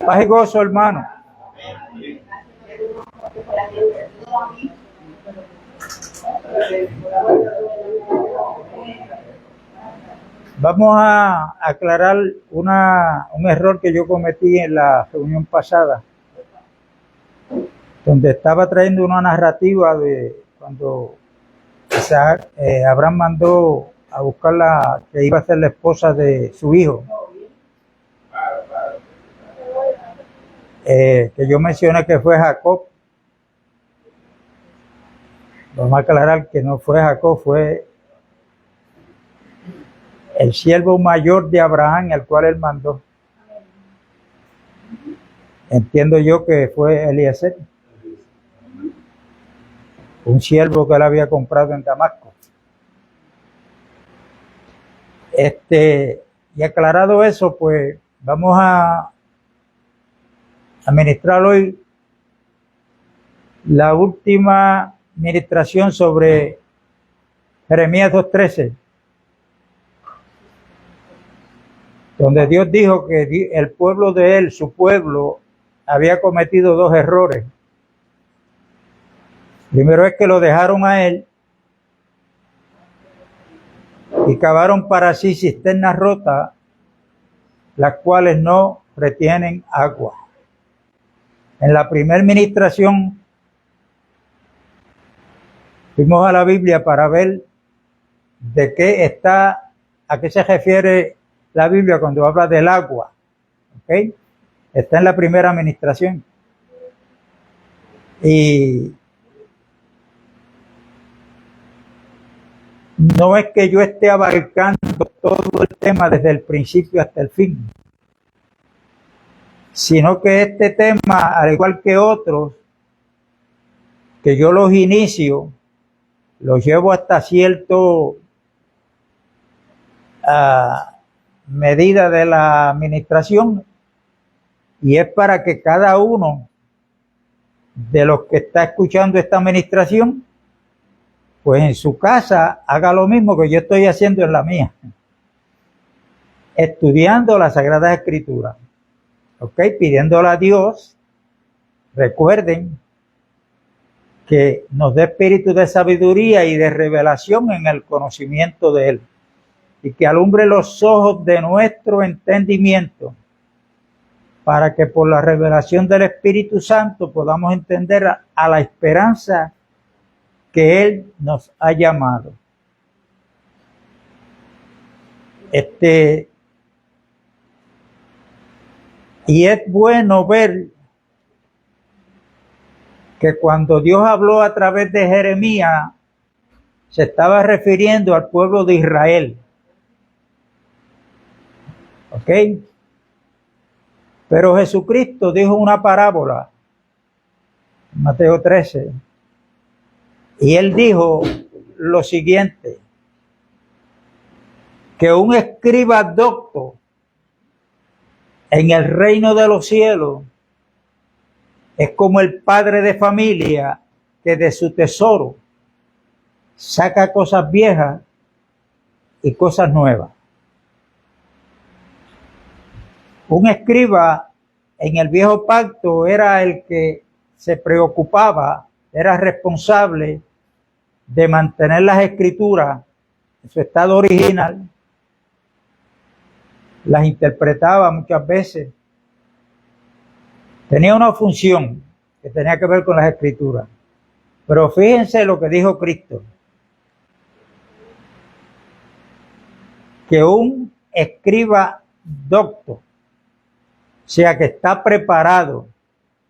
Paz y gozo, hermano. Vamos a aclarar un error que yo cometí en la reunión pasada, donde estaba trayendo una narrativa de cuando Isaac, Abraham mandó a buscar la que iba a ser la esposa de su hijo. Que yo mencioné que fue Jacob. Vamos a aclarar que no fue Jacob, fue el siervo mayor de Abraham, al cual él mandó. Entiendo yo que fue Eliezer, un siervo que él había comprado en Damasco. Y aclarado eso, pues vamos a ministrar hoy la última ministración sobre Jeremías 2:13, donde Dios dijo que el pueblo de él, su pueblo, había cometido dos errores. Primero es que lo dejaron a él y cavaron para sí cisternas rotas, las cuales no retienen agua. En la primera ministración fuimos a la Biblia para ver a qué se refiere la Biblia cuando habla del agua. ¿Okay? Está en la primera ministración. Y no es que yo esté abarcando todo el tema desde el principio hasta el fin, sino que este tema, al igual que otros, que yo los inicio, los llevo hasta cierto medida de la administración, y es para que cada uno de los que está escuchando esta administración, pues en su casa haga lo mismo que yo estoy haciendo en la mía, estudiando las Sagradas Escrituras, ¿ok? Pidiéndole a Dios, recuerden, que nos dé espíritu de sabiduría y de revelación en el conocimiento de Él, y que alumbre los ojos de nuestro entendimiento, para que por la revelación del Espíritu Santo podamos entender a la esperanza que Él nos ha llamado. Y es bueno ver que cuando Dios habló a través de Jeremías, se estaba refiriendo al pueblo de Israel. ¿Ok? Pero Jesucristo dijo una parábola, Mateo 13, y Él dijo lo siguiente, que un escriba docto en el reino de los cielos es como el padre de familia que de su tesoro saca cosas viejas y cosas nuevas. Un escriba en el viejo pacto era el que se preocupaba, era responsable de mantener las escrituras en su estado original, las interpretaba muchas veces, tenía una función que tenía que ver con las escrituras. Pero fíjense lo que dijo Cristo, que un escriba docto, o sea que está preparado,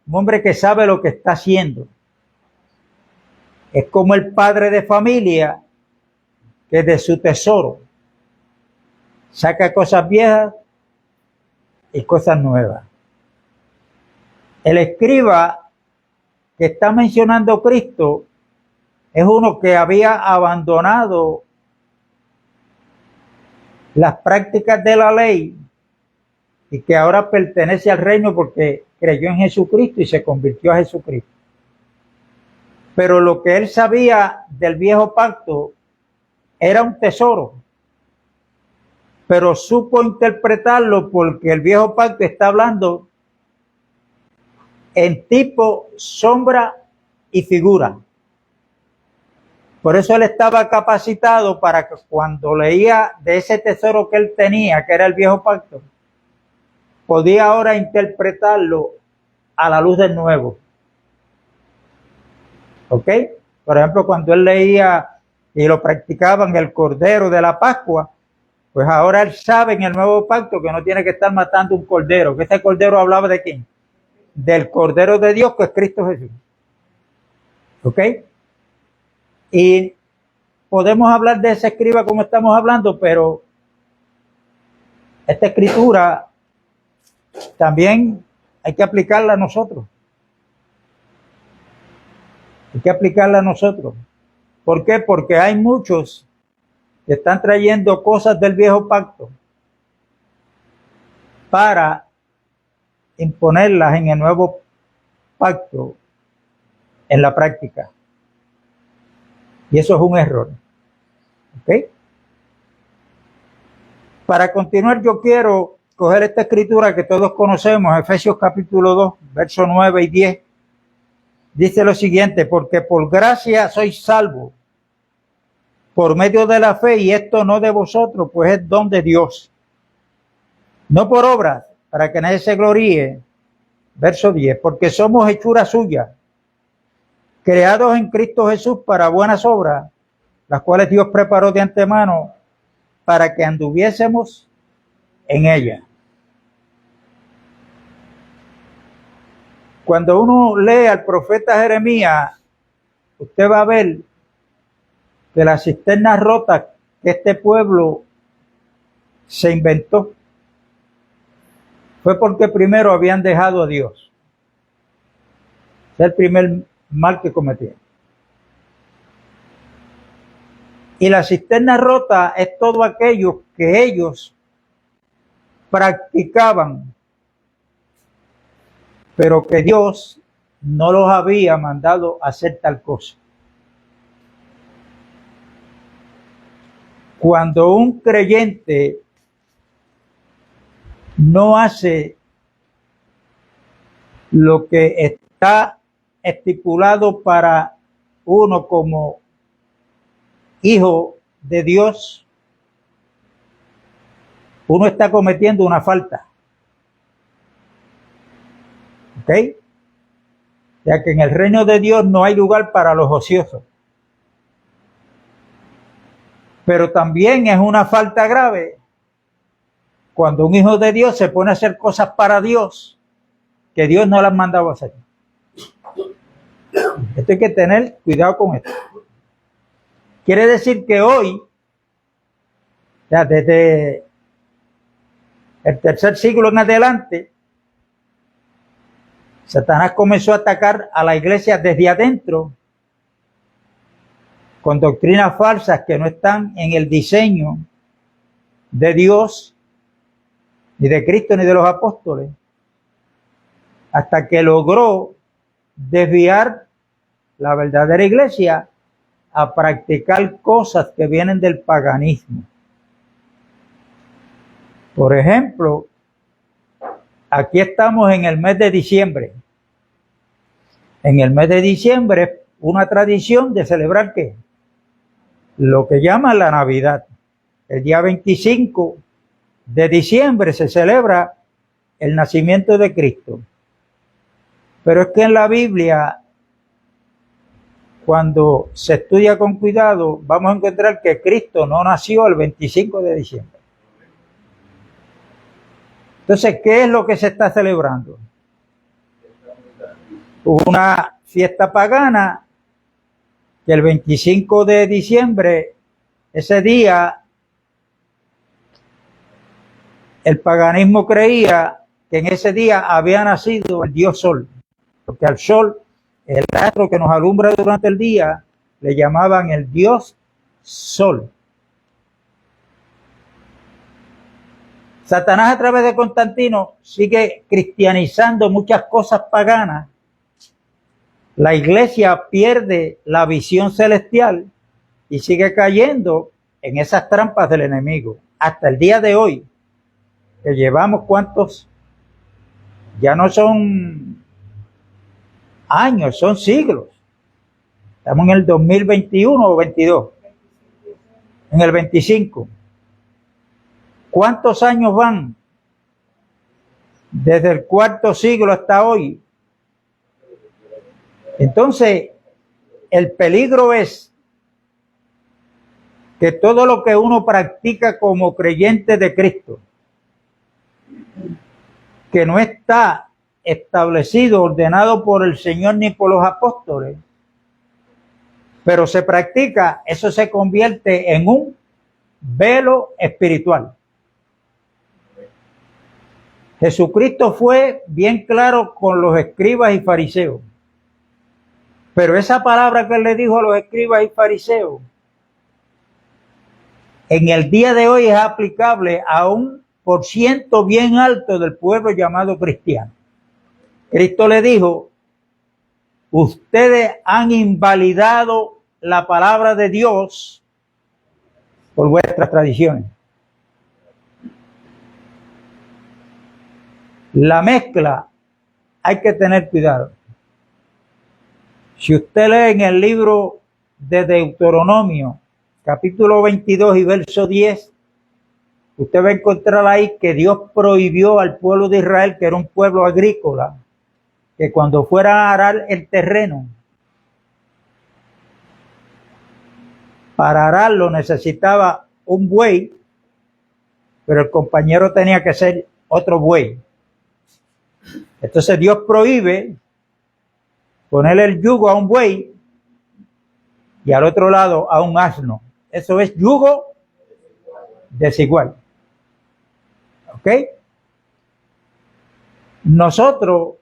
un hombre que sabe lo que está haciendo, es como el padre de familia que de su tesoro saca cosas viejas y cosas nuevas. El escriba que está mencionando Cristo es uno que había abandonado las prácticas de la ley y que ahora pertenece al reino porque creyó en Jesucristo y se convirtió a Jesucristo. Pero lo que él sabía del viejo pacto era un tesoro, pero supo interpretarlo porque el viejo pacto está hablando en tipo, sombra y figura. Por eso él estaba capacitado para que cuando leía de ese tesoro que él tenía, que era el viejo pacto, podía ahora interpretarlo a la luz del nuevo. ¿Ok? Por ejemplo, cuando él leía y lo practicaba en el Cordero de la Pascua, pues ahora él sabe en el nuevo pacto que no tiene que estar matando un cordero, que ese cordero hablaba de quién, del Cordero de Dios, que es Cristo Jesús. ¿Ok? Y podemos hablar de ese escriba como estamos hablando, pero esta escritura también hay que aplicarla a nosotros. Hay que aplicarla a nosotros. ¿Por qué? Porque hay muchos que están trayendo cosas del viejo pacto para imponerlas en el nuevo pacto en la práctica. Y eso es un error. ¿Ok? Para continuar, yo quiero coger esta escritura que todos conocemos, Efesios capítulo 2, versos 9 y 10. Dice lo siguiente: porque por gracia sois salvos por medio de la fe, y esto no de vosotros, pues es don de Dios, no por obras, para que nadie se gloríe. Verso 10, porque somos hechura suya, creados en Cristo Jesús para buenas obras, las cuales Dios preparó de antemano para que anduviésemos en ellas. Cuando uno lee al profeta Jeremías, usted va a ver que las cisternas rotas que este pueblo se inventó fue porque primero habían dejado a Dios. Ese es el primer mal que cometieron. Y la cisterna rota es todo aquello que ellos practicaban, pero que Dios no los había mandado a hacer tal cosa. Cuando un creyente no hace lo que está estipulado para uno como hijo de Dios, uno está cometiendo una falta. ¿Ok? Ya que en el reino de Dios no hay lugar para los ociosos. Pero también es una falta grave cuando un hijo de Dios se pone a hacer cosas para Dios que Dios no las mandaba a hacer. Esto hay que tener cuidado con esto. Quiere decir que hoy, ya desde el tercer siglo en adelante, Satanás comenzó a atacar a la iglesia desde adentro con doctrinas falsas que no están en el diseño de Dios, ni de Cristo, ni de los apóstoles, hasta que logró desviar la verdadera iglesia a practicar cosas que vienen del paganismo. Por ejemplo, aquí estamos en el mes de diciembre. En el mes de diciembre es una tradición de celebrar ¿qué? Lo que llaman la Navidad. El día 25 de diciembre se celebra el nacimiento de Cristo. Pero es que en la Biblia, cuando se estudia con cuidado, vamos a encontrar que Cristo no nació el 25 de diciembre. Entonces, ¿qué es lo que se está celebrando? Una fiesta pagana que el 25 de diciembre, ese día, el paganismo creía que en ese día había nacido el dios Sol, porque al Sol, el astro que nos alumbra durante el día, le llamaban el dios Sol. Satanás, a través de Constantino, sigue cristianizando muchas cosas paganas. La iglesia pierde la visión celestial y sigue cayendo en esas trampas del enemigo. Hasta el día de hoy, que llevamos cuántos, ya no son años, son siglos. Estamos en el 2021 o 22. En el 25. ¿Cuántos años van? Desde el cuarto siglo hasta hoy. Entonces, el peligro es que todo lo que uno practica como creyente de Cristo, que no está establecido, ordenado por el Señor ni por los apóstoles, pero se practica, eso se convierte en un velo espiritual. Jesucristo fue bien claro con los escribas y fariseos, pero esa palabra que él le dijo a los escribas y fariseos, en el día de hoy es aplicable a un % bien alto del pueblo llamado cristiano. Cristo le dijo: ustedes han invalidado la palabra de Dios por vuestras tradiciones. La mezcla hay que tener cuidado. Si usted lee en el libro de Deuteronomio, capítulo 22 y verso 10, usted va a encontrar ahí que Dios prohibió al pueblo de Israel, que era un pueblo agrícola, que cuando fuera a arar el terreno, para ararlo necesitaba un buey, pero el compañero tenía que ser otro buey. Entonces Dios prohíbe ponerle el yugo a un buey y al otro lado a un asno. Eso es yugo desigual. ¿Ok? Nosotros,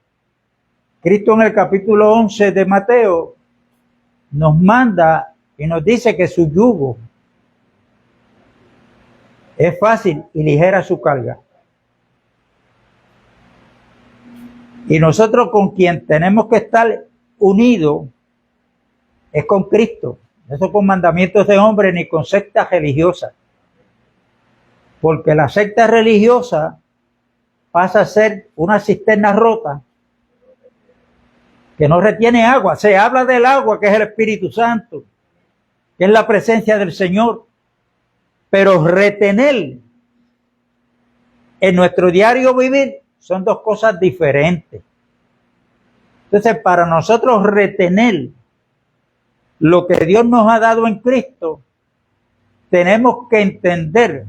Cristo en el capítulo 11 de Mateo nos manda y nos dice que su yugo es fácil y ligera su carga. Y nosotros con quien tenemos que estar unidos es con Cristo. No son con mandamientos de hombres ni con sectas religiosas. Porque la secta religiosa pasa a ser una cisterna rota que no retiene agua. Se habla del agua, que es el Espíritu Santo, que es la presencia del Señor. Pero retener en nuestro diario vivir son dos cosas diferentes. Entonces, para nosotros retener lo que Dios nos ha dado en Cristo, tenemos que entender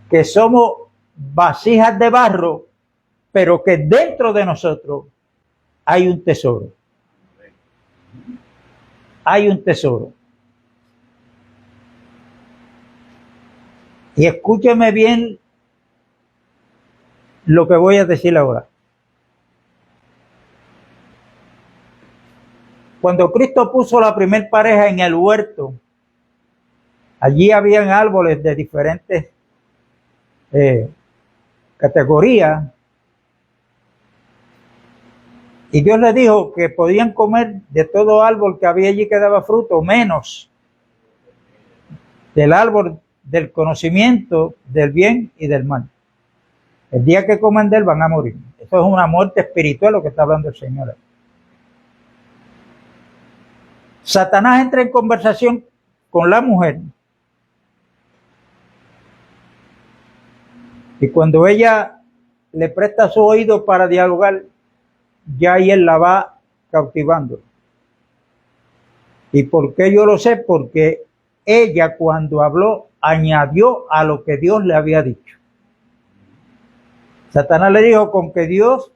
que somos vasijas de barro, pero que dentro de nosotros hay un tesoro. Hay un tesoro. Y escúcheme bien lo que voy a decir ahora. Cuando Cristo puso la primer pareja en el huerto, allí habían árboles de diferentes categorías, y Dios les dijo que podían comer de todo árbol que había allí que daba fruto, menos del árbol del conocimiento del bien y del mal. El día que coman de él van a morir. Eso es una muerte espiritual, lo que está hablando el Señor. Satanás entra en conversación con la mujer, y cuando ella le presta su oído para dialogar, ya ahí él la va cautivando. ¿Y por qué yo lo sé? Porque ella, cuando habló, añadió a lo que Dios le había dicho. Satanás le dijo con que Dios,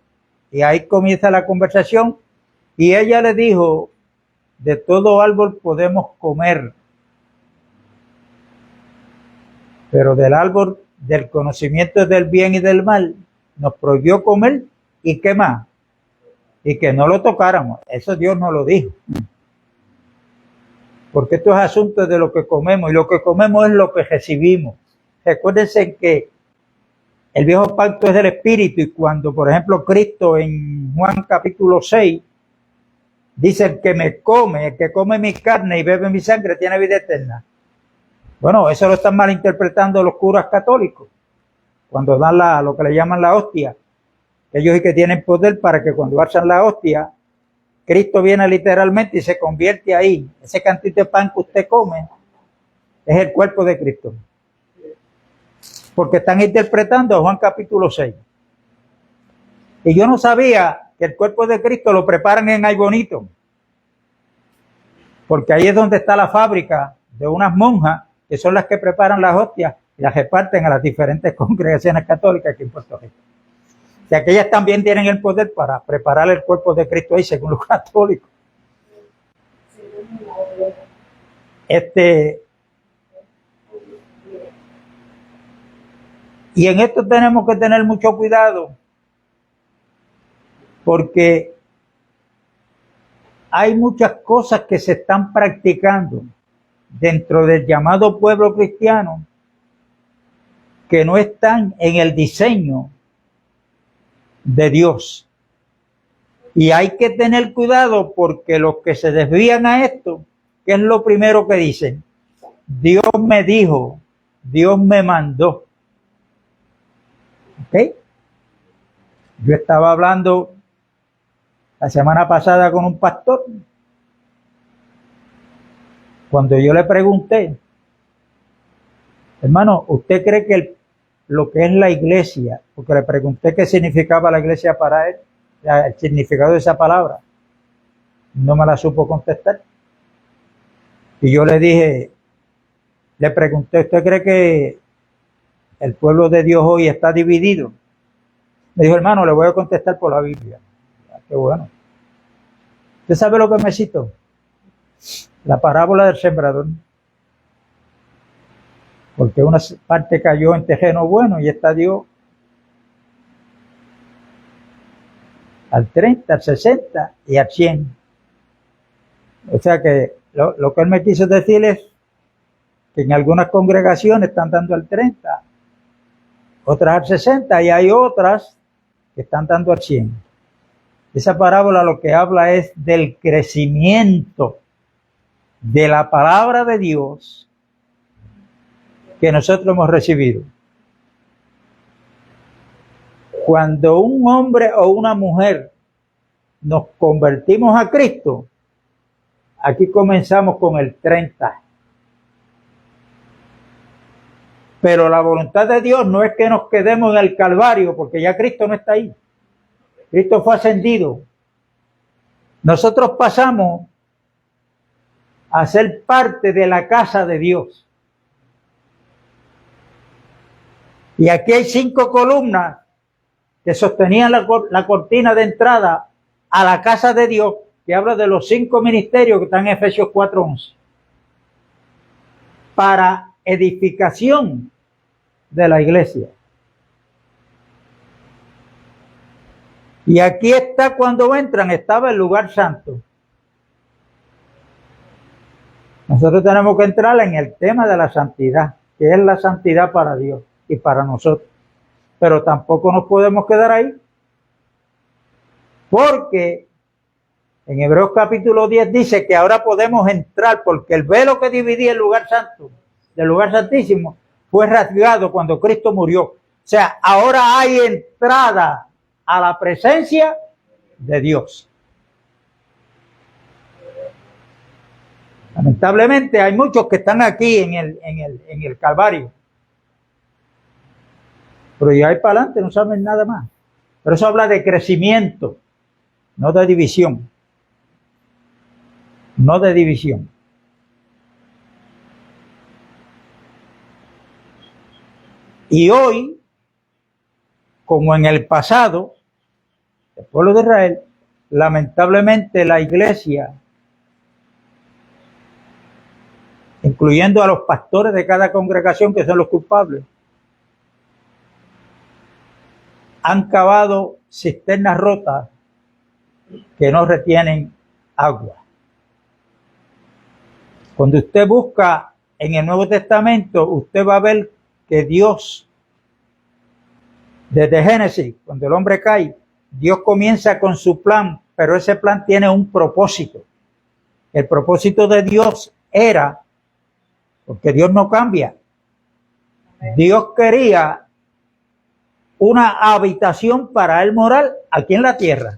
y ahí comienza la conversación, y ella le dijo: de todo árbol podemos comer, pero del árbol del conocimiento del bien y del mal nos prohibió comer, y qué más, y que no lo tocáramos. Eso Dios no lo dijo, porque esto es asunto de lo que comemos, y lo que comemos es lo que recibimos. Recuérdense que el viejo pacto es del Espíritu, y cuando, por ejemplo, Cristo en Juan capítulo 6 dice: el que come mi carne y bebe mi sangre tiene vida eterna. Bueno, eso lo están malinterpretando los curas católicos cuando dan lo que le llaman la hostia. Ellos sí que tienen poder para que cuando alzan la hostia Cristo viene literalmente y se convierte ahí. Ese cantito de pan que usted come es el cuerpo de Cristo. Porque están interpretando Juan capítulo 6. Y yo no sabía que el cuerpo de Cristo lo preparan en Ay Bonito. Porque ahí es donde está la fábrica de unas monjas que son las que preparan las hostias y las reparten a las diferentes congregaciones católicas aquí en Puerto Rico. O sea que ellas también tienen el poder para preparar el cuerpo de Cristo ahí según los católicos. Y en esto tenemos que tener mucho cuidado porque hay muchas cosas que se están practicando dentro del llamado pueblo cristiano que no están en el diseño de Dios. Y hay que tener cuidado porque los que se desvían a esto, ¿qué es lo primero que dicen? Dios me dijo, Dios me mandó. ¿Ok? Yo estaba hablando la semana pasada con un pastor. Cuando yo le pregunté, hermano, ¿usted cree que lo que es la iglesia, porque le pregunté qué significaba la iglesia para él, el significado de esa palabra, no me la supo contestar. Y yo le dije, le pregunté, ¿usted cree que el pueblo de Dios hoy está dividido? Me dijo, hermano, le voy a contestar por la Biblia. Qué bueno. ¿Usted sabe lo que me citó? La parábola del sembrador. Porque una parte cayó en terreno bueno y esta dio al 30, al 60 y al 100. O sea que lo que él me quiso decir es que en algunas congregaciones están dando al 30, otras al 60 y hay otras que están dando al 100. Esa parábola lo que habla es del crecimiento de la palabra de Dios que nosotros hemos recibido. Cuando un hombre o una mujer nos convertimos a Cristo, aquí comenzamos con el 30. Pero la voluntad de Dios no es que nos quedemos en el Calvario, porque ya Cristo no está ahí. Cristo fue ascendido. Nosotros pasamos a ser parte de la casa de Dios. Y aquí hay 5 columnas que sostenían la cortina de entrada a la casa de Dios, que habla de los 5 ministerios que están en Efesios 4:11. Para edificación de la iglesia. Y aquí está cuando entran, estaba el lugar santo. Nosotros tenemos que entrar en el tema de la santidad, que es la santidad para Dios y para nosotros. Pero tampoco nos podemos quedar ahí, porque en Hebreos capítulo 10 dice que ahora podemos entrar, porque el velo que dividía el lugar santo del lugar santísimo fue rasgado cuando Cristo murió. O sea, ahora hay entrada a la presencia de Dios. Lamentablemente hay muchos que están aquí en el Calvario, pero ya hay para adelante, no saben nada más. Pero eso habla de crecimiento, no de división. No de división. Y hoy, como en el pasado, el pueblo de Israel, lamentablemente la iglesia, incluyendo a los pastores de cada congregación que son los culpables, han cavado cisternas rotas que no retienen agua. Cuando usted busca en el Nuevo Testamento, usted va a ver que Dios, desde Génesis, cuando el hombre cae, Dios comienza con su plan, pero ese plan tiene un propósito. El propósito de Dios era, porque Dios no cambia, Dios quería una habitación para él morar aquí en la tierra.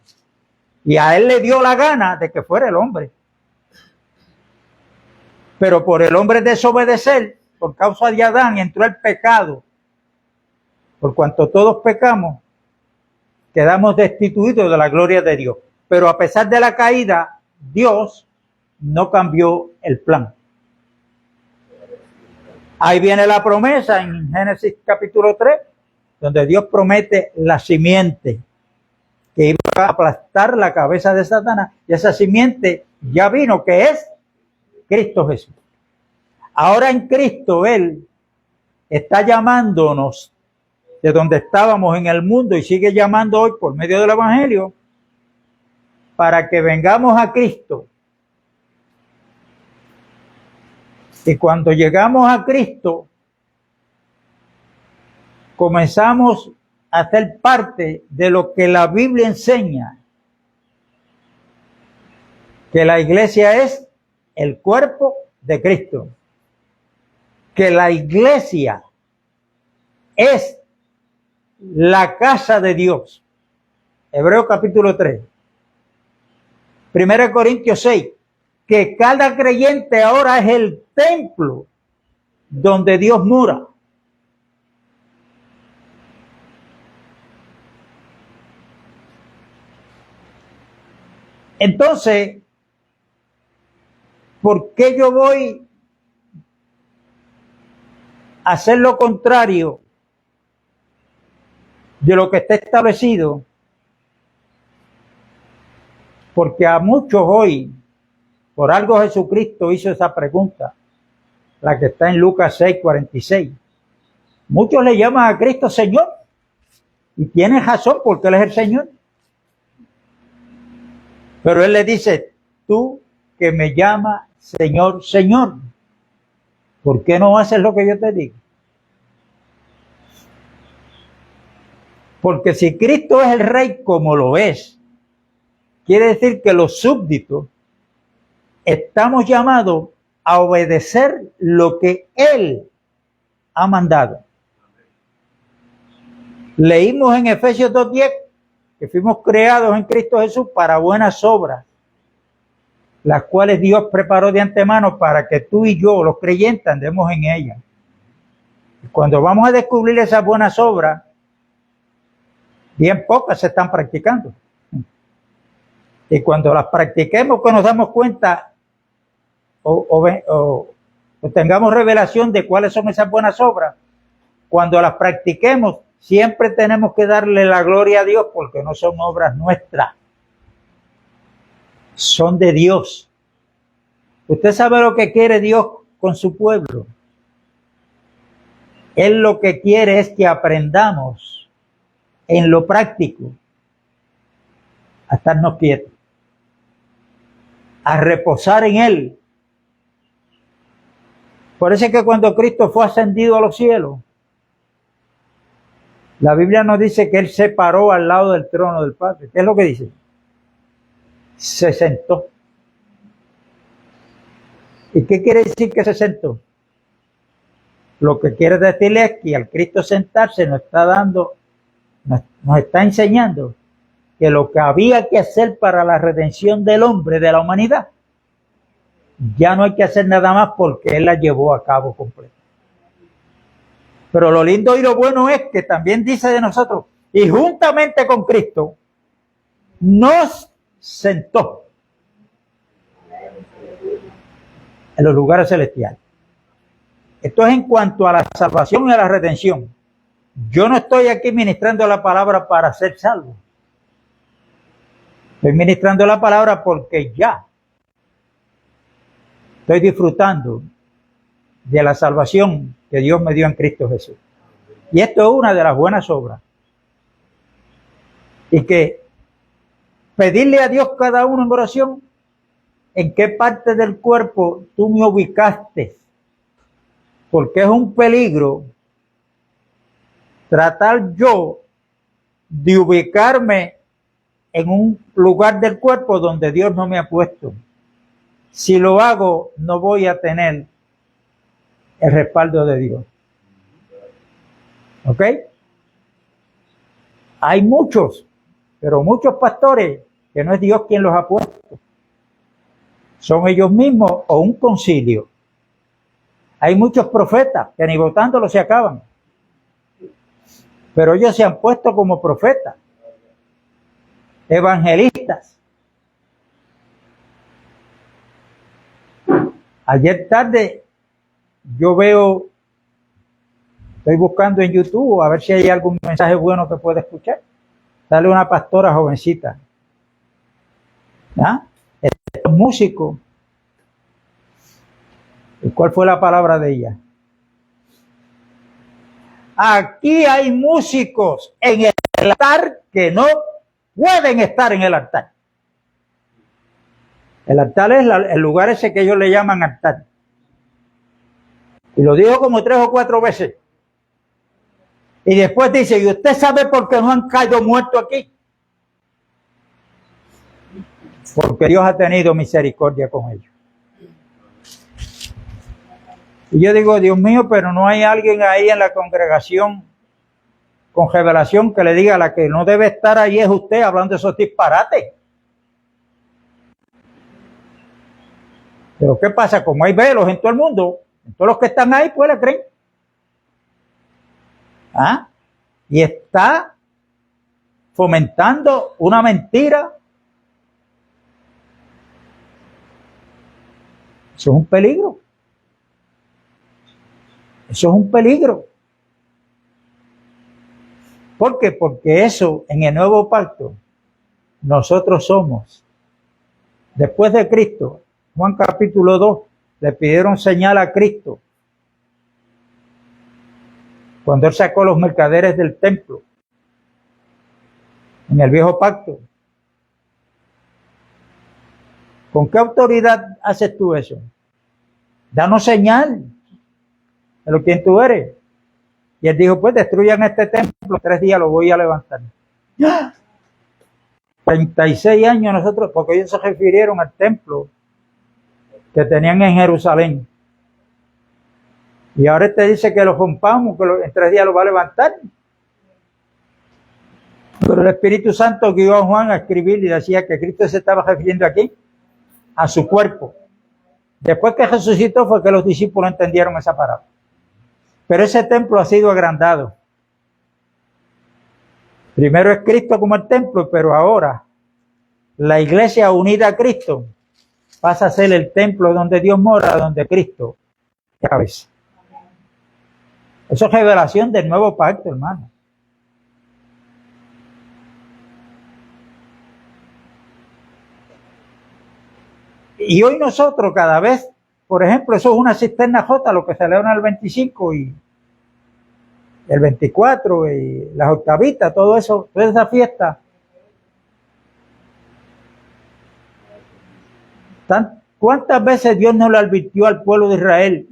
Y a él le dio la gana de que fuera el hombre. Pero por el hombre desobedecer, por causa de Adán, entró el pecado. Por cuanto todos pecamos, quedamos destituidos de la gloria de Dios. Pero a pesar de la caída, Dios no cambió el plan. Ahí viene la promesa en Génesis capítulo 3, donde Dios promete la simiente que iba a aplastar la cabeza de Satanás. Y esa simiente ya vino, que es Cristo Jesús. Ahora en Cristo Él está llamándonos de donde estábamos en el mundo y sigue llamando hoy por medio del Evangelio para que vengamos a Cristo. Y cuando llegamos a Cristo, comenzamos a ser parte de lo que la Biblia enseña, que la iglesia es el cuerpo de Cristo, que la iglesia es la casa de Dios. Hebreos capítulo 3. 1 Corintios 6. Que cada creyente ahora es el templo donde Dios mora. Entonces, ¿por qué yo voy a hacer lo contrario de lo que está establecido? Porque a muchos hoy, por algo Jesucristo hizo esa pregunta, la que está en Lucas 6:46. Muchos le llaman a Cristo Señor, y tiene razón porque Él es el Señor. Pero Él le dice, tú que me llamas Señor, Señor, ¿por qué no haces lo que yo te digo? Porque si Cristo es el Rey como lo es, quiere decir que los súbditos estamos llamados a obedecer lo que Él ha mandado. Leímos en Efesios 2:10 que fuimos creados en Cristo Jesús para buenas obras, las cuales Dios preparó de antemano para que tú y yo, los creyentes, andemos en ellas. Y cuando vamos a descubrir esas buenas obras, bien pocas se están practicando. Y cuando las practiquemos, que nos damos cuenta o tengamos revelación de cuáles son esas buenas obras, cuando las practiquemos, siempre tenemos que darle la gloria a Dios porque no son obras nuestras, son de Dios. Usted sabe lo que quiere Dios con su pueblo. Él lo que quiere es que aprendamos en lo práctico a estarnos quietos, a reposar en Él. Por eso es que cuando Cristo fue ascendido a los cielos, la Biblia nos dice que Él se paró al lado del trono del Padre. ¿Qué es lo que dice? Se sentó. ¿Y qué quiere decir que se sentó? Lo que quiere decirle es que al Cristo sentarse nos está enseñando que lo que había que hacer para la redención del hombre, de la humanidad, ya no hay que hacer nada más porque Él la llevó a cabo completa. Pero lo lindo y lo bueno es que también dice de nosotros, y juntamente con Cristo, nos sentó en los lugares celestiales. Esto es en cuanto a la salvación y a la redención. Yo no estoy aquí ministrando la palabra para ser salvo. Estoy ministrando la palabra porque ya estoy disfrutando de la salvación que Dios me dio en Cristo Jesús. Y esto es una de las buenas obras. Y que pedirle a Dios cada uno en oración, en qué parte del cuerpo tú me ubicaste. Porque es un peligro tratar yo de ubicarme en un lugar del cuerpo donde Dios no me ha puesto. Si lo hago, no voy a tener el respaldo de Dios. ¿Ok? Hay muchos, pero muchos pastores que no es Dios quien los ha puesto. Son ellos mismos o un concilio. Hay muchos profetas que ni votándolo se acaban. Pero ellos se han puesto como profetas, evangelistas. Ayer tarde yo estoy buscando en YouTube a ver si hay algún mensaje bueno que pueda escuchar. Sale una pastora jovencita. ¿Ah? Estos músicos. ¿Y cuál fue la palabra de ella? Aquí hay músicos en el altar que no pueden estar en el altar. El altar es el lugar ese que ellos le llaman altar. Y lo dijo como 3 o 4 veces. Y después dice, ¿y usted sabe por qué no han caído muertos aquí? Porque Dios ha tenido misericordia con ellos. Y yo digo, Dios mío, pero no hay alguien ahí en la congregación con revelación que le diga, la que no debe estar ahí es usted hablando de esos disparates. Pero ¿qué pasa? Como hay velos en todo el mundo, en todos los que están ahí, pues le creen. ¿Ah? Y está fomentando una mentira. Eso es un peligro. Eso es un peligro. ¿Por qué? Porque eso, en el nuevo pacto, nosotros somos, después de Cristo, Juan capítulo 2, le pidieron señal a Cristo. Cuando Él sacó los mercaderes del templo, en el viejo pacto. ¿Con qué autoridad haces tú eso? Danos señal de lo que tú eres. Y Él dijo, pues destruyan este templo, 3 días lo voy a levantar. 36 años nosotros, porque ellos se refirieron al templo que tenían en Jerusalén. Y ahora te dice que lo rompamos, que en 3 días lo va a levantar. Pero el Espíritu Santo guió a Juan a escribir y decía que Cristo se estaba refiriendo aquí a su cuerpo. Después que resucitó fue que los discípulos entendieron esa palabra. Pero ese templo ha sido agrandado. Primero es Cristo como el templo, pero ahora la iglesia unida a Cristo pasa a ser el templo donde Dios mora, donde Cristo es cabeza. Eso es revelación del nuevo pacto, hermano. Y hoy nosotros cada vez, por ejemplo, eso es una cisterna J, lo que celebran el 25 y el 24 y las octavitas, todo eso, toda esa fiesta. ¿Cuántas veces Dios no le advirtió al pueblo de Israel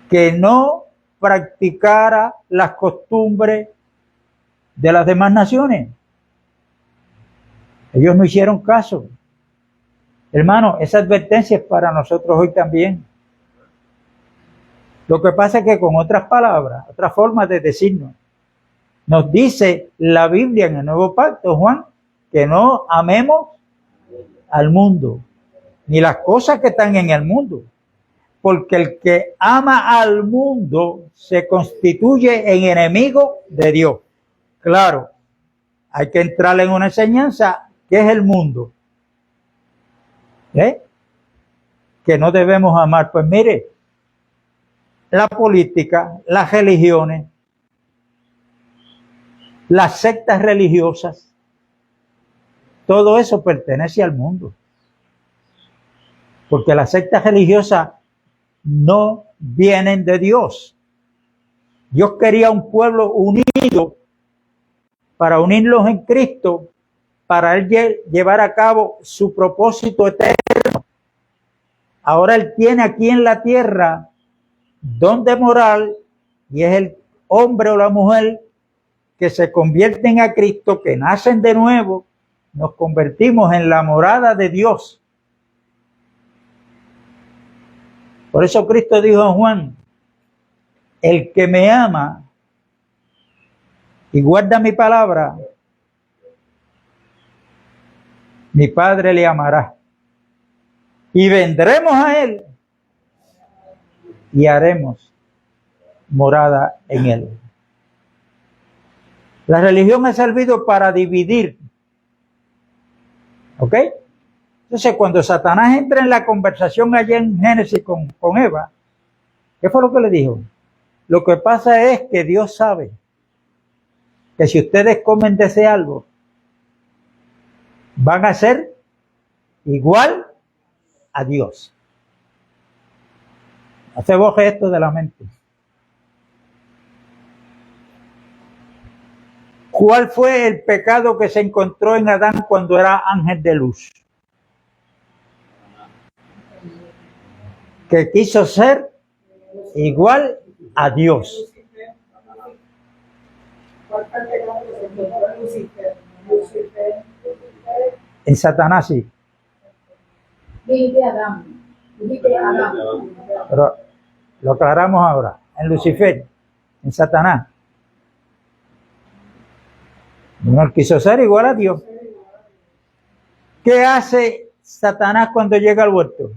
que no practicara las costumbres de las demás naciones? Ellos no hicieron caso. Hermano, esa advertencia es para nosotros hoy también. Lo que pasa es que con otras palabras, otras formas de decirnos, nos dice la Biblia en el Nuevo Pacto, Juan, que no amemos al mundo, ni las cosas que están en el mundo. Porque el que ama al mundo se constituye en enemigo de Dios. Claro, hay que entrar en una enseñanza. ¿Qué es el mundo? Que no debemos amar. Pues mire, la política, las religiones, las sectas religiosas, todo eso pertenece al mundo. Porque las sectas religiosas no vienen de Dios. Dios quería un pueblo unido para unirlos en Cristo, para Él llevar a cabo su propósito eterno. Ahora Él tiene aquí en la tierra don de moral, y es el hombre o la mujer que se convierten a Cristo, que nacen de nuevo, nos convertimos en la morada de Dios. Por eso Cristo dijo a Juan, el que me ama y guarda mi palabra, mi Padre le amará. Y vendremos a Él y haremos morada en Él. La religión ha servido para dividir. ¿Ok? Entonces, cuando Satanás entra en la conversación allá en Génesis con Eva, ¿qué fue lo que le dijo? Lo que pasa es que Dios sabe que si ustedes comen de ese árbol, van a ser igual a Dios. No se borre esto de la mente. ¿Cuál fue el pecado que se encontró en Adán cuando era ángel de luz? Que quiso ser igual a Dios. En Satanás sí. Pero lo aclaramos ahora. En Lucifer, en Satanás. No quiso ser igual a Dios. ¿Qué hace Satanás cuando llega al huerto?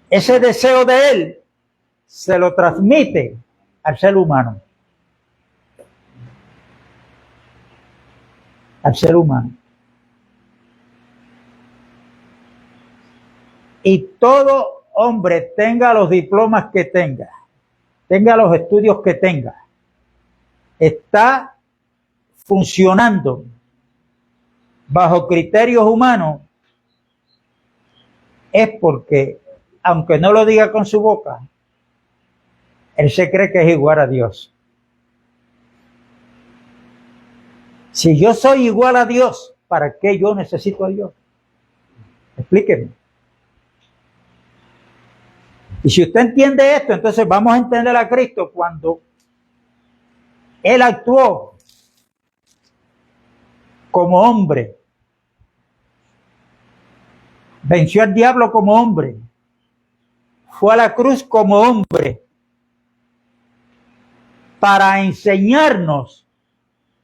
Ese deseo de él se lo transmite al ser humano. Al ser humano. Y todo hombre, tenga los diplomas que tenga los estudios que tenga, está funcionando bajo criterios humanos, es porque, aunque no lo diga con su boca, él se cree que es igual a Dios. Si yo soy igual a Dios, ¿para qué yo necesito a Dios? Explíqueme. Y si usted entiende esto, entonces vamos a entender a Cristo cuando Él actuó como hombre. Venció al diablo como hombre. Fue a la cruz como hombre. Para enseñarnos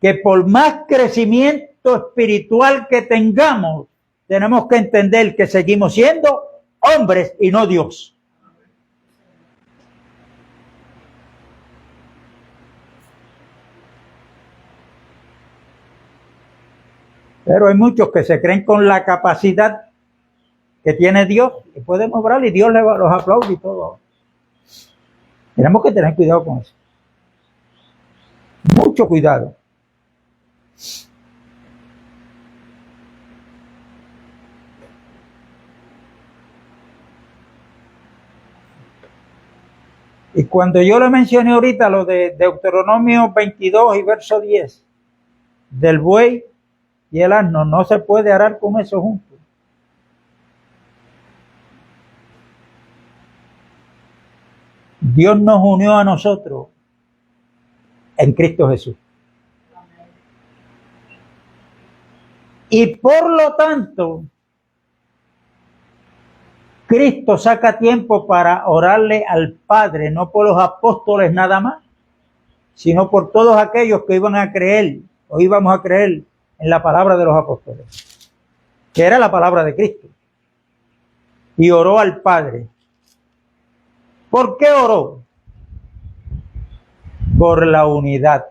que por más crecimiento espiritual que tengamos, tenemos que entender que seguimos siendo hombres y no Dios. Pero hay muchos que se creen con la capacidad que tiene Dios y pueden obrar y Dios los aplaude y todo. Tenemos que tener cuidado con eso. Mucho cuidado. Y cuando yo le mencioné ahorita lo de Deuteronomio 22 y verso 10, del buey y el asno, no se puede arar con eso juntos. Dios nos unió a nosotros en Cristo Jesús. Y por lo tanto, Cristo saca tiempo para orarle al Padre, no por los apóstoles nada más, sino por todos aquellos que iban a creer o íbamos a creer en la palabra de los apóstoles, que era la palabra de Cristo. Y oró al Padre. ¿Por qué oró? Por la unidad.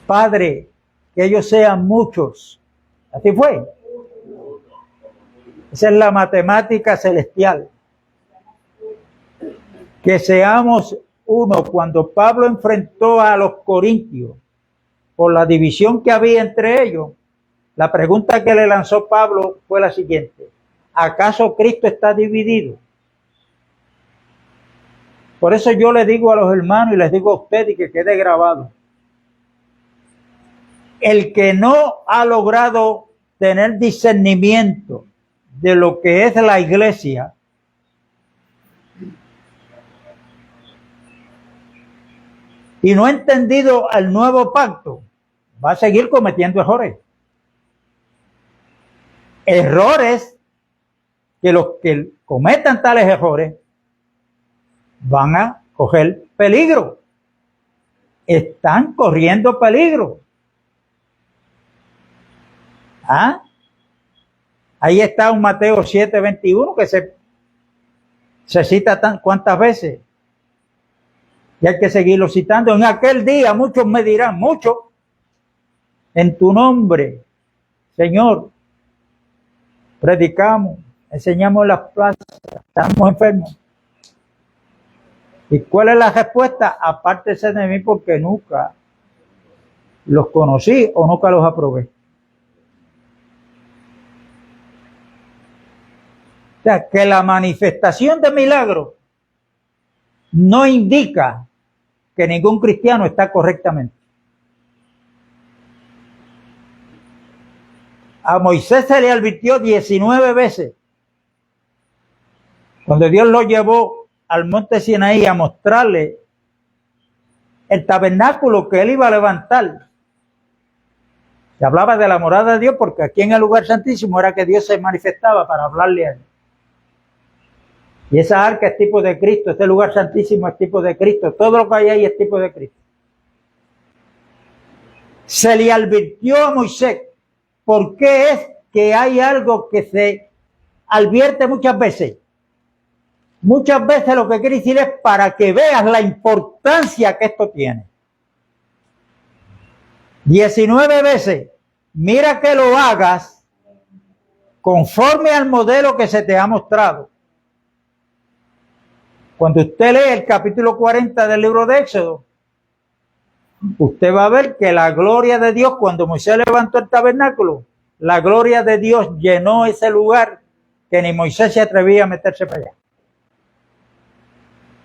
Padre, que ellos sean muchos. Así fue. Esa es la matemática celestial. Que seamos uno. Cuando Pablo enfrentó a los corintios por la división que había entre ellos, la pregunta que le lanzó Pablo fue la siguiente: ¿acaso Cristo está dividido? Por eso yo le digo a los hermanos y les digo a ustedes y que quede grabado: el que no ha logrado tener discernimiento de lo que es la iglesia, y no ha entendido el nuevo pacto, va a seguir cometiendo errores. Errores que los que cometan tales errores van a coger peligro. Están corriendo peligro. ¿Ah? Ahí está un Mateo 7:21 que se cita cuántas veces. Y hay que seguirlo citando. En aquel día muchos me dirán, muchos, en tu nombre, Señor, predicamos, enseñamos en las plazas, estamos enfermos. ¿Y cuál es la respuesta? Apártese de mí porque nunca los conocí o nunca los aprobé. O sea, que la manifestación de milagros no indica que ningún cristiano está correctamente. A Moisés se le advirtió 19 veces. Cuando Dios lo llevó al monte Sinaí a mostrarle el tabernáculo que él iba a levantar. Se hablaba de la morada de Dios porque aquí en el lugar santísimo era que Dios se manifestaba para hablarle a él. Y esa arca es tipo de Cristo, este lugar santísimo es tipo de Cristo, todo lo que hay ahí es tipo de Cristo. Se le advirtió a Moisés, ¿por qué es que hay algo que se advierte muchas veces? Muchas veces lo que quiere decir es para que veas la importancia que esto tiene. 19 veces, mira que lo hagas conforme al modelo que se te ha mostrado. Cuando usted lee el capítulo 40 del libro de Éxodo, usted va a ver que la gloria de Dios, cuando Moisés levantó el tabernáculo, la gloria de Dios llenó ese lugar que ni Moisés se atrevía a meterse para allá.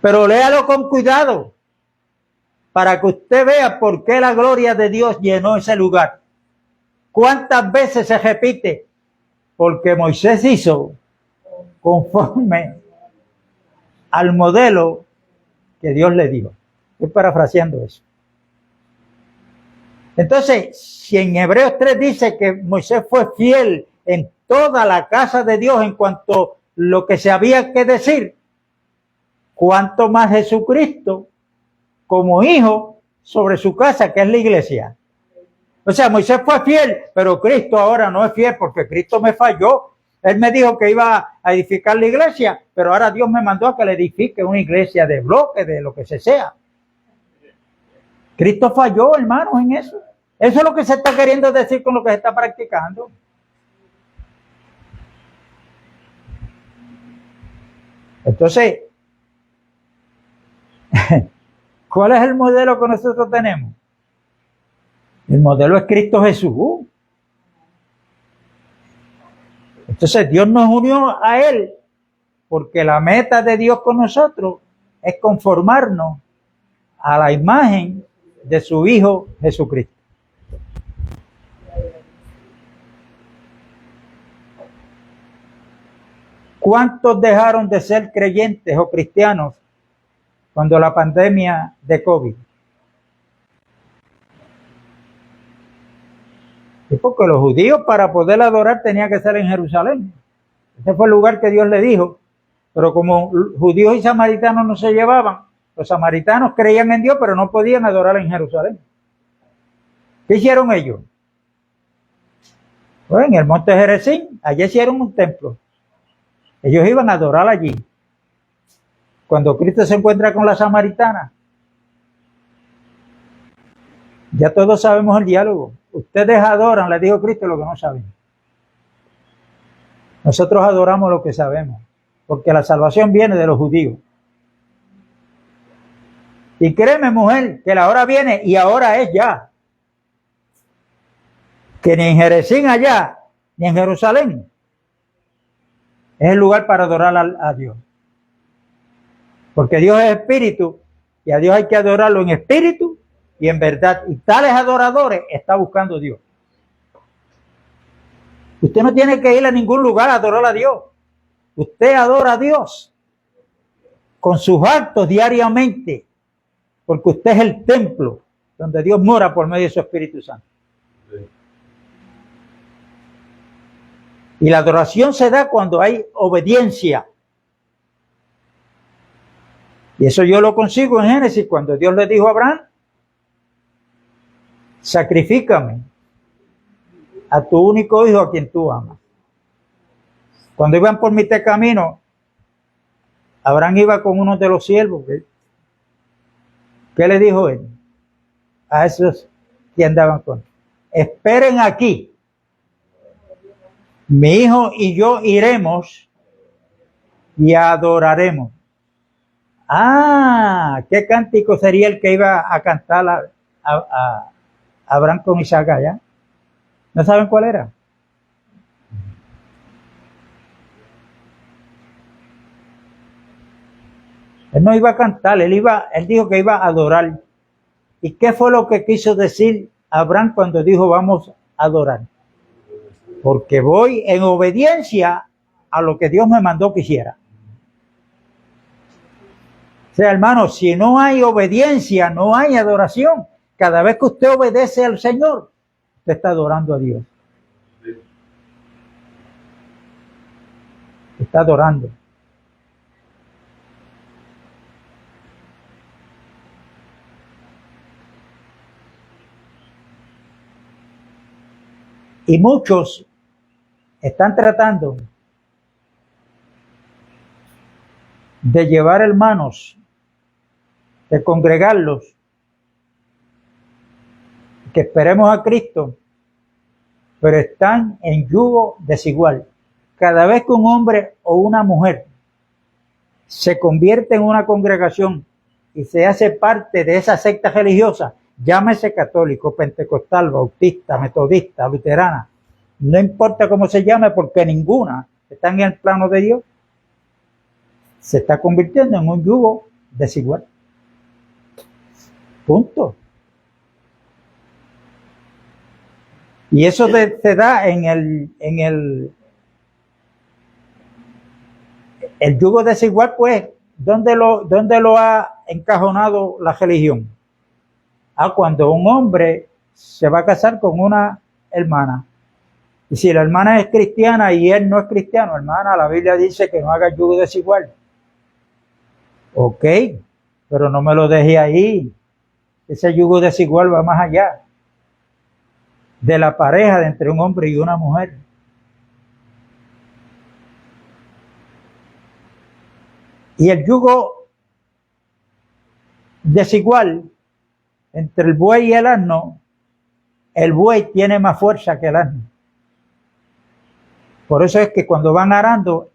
Pero léalo con cuidado para que usted vea por qué la gloria de Dios llenó ese lugar. ¿Cuántas veces se repite? Porque Moisés hizo conforme al modelo que Dios le dio. Estoy parafraseando eso. Entonces, si en Hebreos 3 dice que Moisés fue fiel en toda la casa de Dios en cuanto a lo que se había que decir, ¿cuánto más Jesucristo como hijo sobre su casa, que es la iglesia? O sea, Moisés fue fiel, pero Cristo ahora no es fiel porque Cristo me falló. Él me dijo que iba a edificar la iglesia, pero ahora Dios me mandó a que le edifique una iglesia de bloque, de lo que sea. Cristo falló, hermanos, en eso. Eso es lo que se está queriendo decir con lo que se está practicando. Entonces, ¿cuál es el modelo que nosotros tenemos? El modelo es Cristo Jesús. Entonces Dios nos unió a Él porque la meta de Dios con nosotros es conformarnos a la imagen de su Hijo Jesucristo. ¿Cuántos dejaron de ser creyentes o cristianos cuando la pandemia de COVID? Y porque los judíos para poder adorar tenían que ser en Jerusalén. Ese fue el lugar que Dios le dijo. Pero como judíos y samaritanos no se llevaban, los samaritanos creían en Dios, pero no podían adorar en Jerusalén. ¿Qué hicieron ellos? Pues en el monte Gerizim, allí hicieron un templo. Ellos iban a adorar allí. Cuando Cristo se encuentra con la samaritana, ya todos sabemos el diálogo. Ustedes adoran, les dijo Cristo, lo que no saben. Nosotros adoramos lo que sabemos, porque la salvación viene de los judíos. Y créeme, mujer, que la hora viene y ahora es ya. Que ni en Gerizim allá, ni en Jerusalén, es el lugar para adorar a Dios. Porque Dios es espíritu y a Dios hay que adorarlo en espíritu y en verdad. Y tales adoradores está buscando Dios. Usted no tiene que ir a ningún lugar a adorar a Dios. Usted adora a Dios con sus actos diariamente, porque usted es el templo donde Dios mora por medio de su Espíritu Santo. Y la adoración se da cuando hay obediencia. Y eso yo lo consigo en Génesis, cuando Dios le dijo a Abraham, sacrifícame a tu único hijo a quien tú amas. Cuando iban por mitad de camino, Abraham iba con uno de los siervos. ¿Qué le dijo él? A esos que andaban con él. Esperen aquí. Mi hijo y yo iremos y adoraremos. Ah, ¿qué cántico sería el que iba a cantar a Abraham con Isaac allá? ¿No saben cuál era? Él no iba a cantar, él dijo que iba a adorar. ¿Y qué fue lo que quiso decir Abraham cuando dijo vamos a adorar? Porque voy en obediencia a lo que Dios me mandó que hiciera. O sea, hermano, si no hay obediencia, no hay adoración. Cada vez que usted obedece al Señor, usted está adorando a Dios. Está adorando. Y muchos están tratando de llevar hermanos, de congregarlos, que esperemos a Cristo, pero están en yugo desigual. Cada vez que un hombre o una mujer se convierte en una congregación y se hace parte de esa secta religiosa, llámese católico, pentecostal, bautista, metodista, luterana, no importa cómo se llame, porque ninguna está en el plano de Dios, se está convirtiendo en un yugo desigual. Punto. Y eso se da en el yugo desigual, pues, ¿dónde lo ha encajonado la religión? Cuando un hombre se va a casar con una hermana. Y si la hermana es cristiana y él no es cristiano, hermana, la Biblia dice que no haga yugo desigual. Ok, pero no me lo deje ahí. Ese yugo desigual va más allá de la pareja de entre un hombre y una mujer. Y el yugo desigual entre el buey y el asno, el buey tiene más fuerza que el asno. Por eso es que cuando van arando,